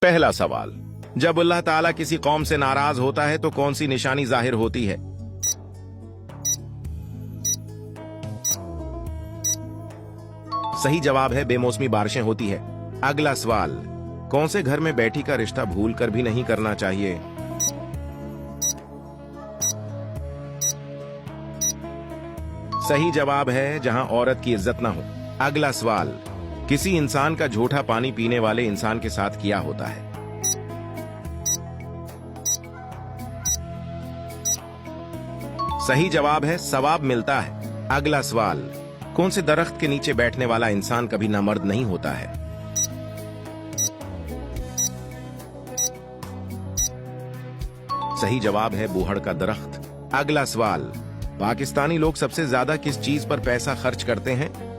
पहला सवाल, जब अल्लाह ताला किसी कौम से नाराज होता है तो कौन सी निशानी जाहिर होती है? सही जवाब है बेमौसमी बारिशें होती है। अगला सवाल, कौन से घर में बेटी का रिश्ता भूल कर भी नहीं करना चाहिए? सही जवाब है जहां औरत की इज्जत ना हो। अगला सवाल, किसी इंसान का झूठा पानी पीने वाले इंसान के साथ किया होता है? सही जवाब है सवाब मिलता है। अगला सवाल, कौन से दरख्त के नीचे बैठने वाला इंसान कभी नामर्द नहीं होता है? सही जवाब है बूहड़ का दरख्त। अगला सवाल, पाकिस्तानी लोग सबसे ज्यादा किस चीज पर पैसा खर्च करते हैं?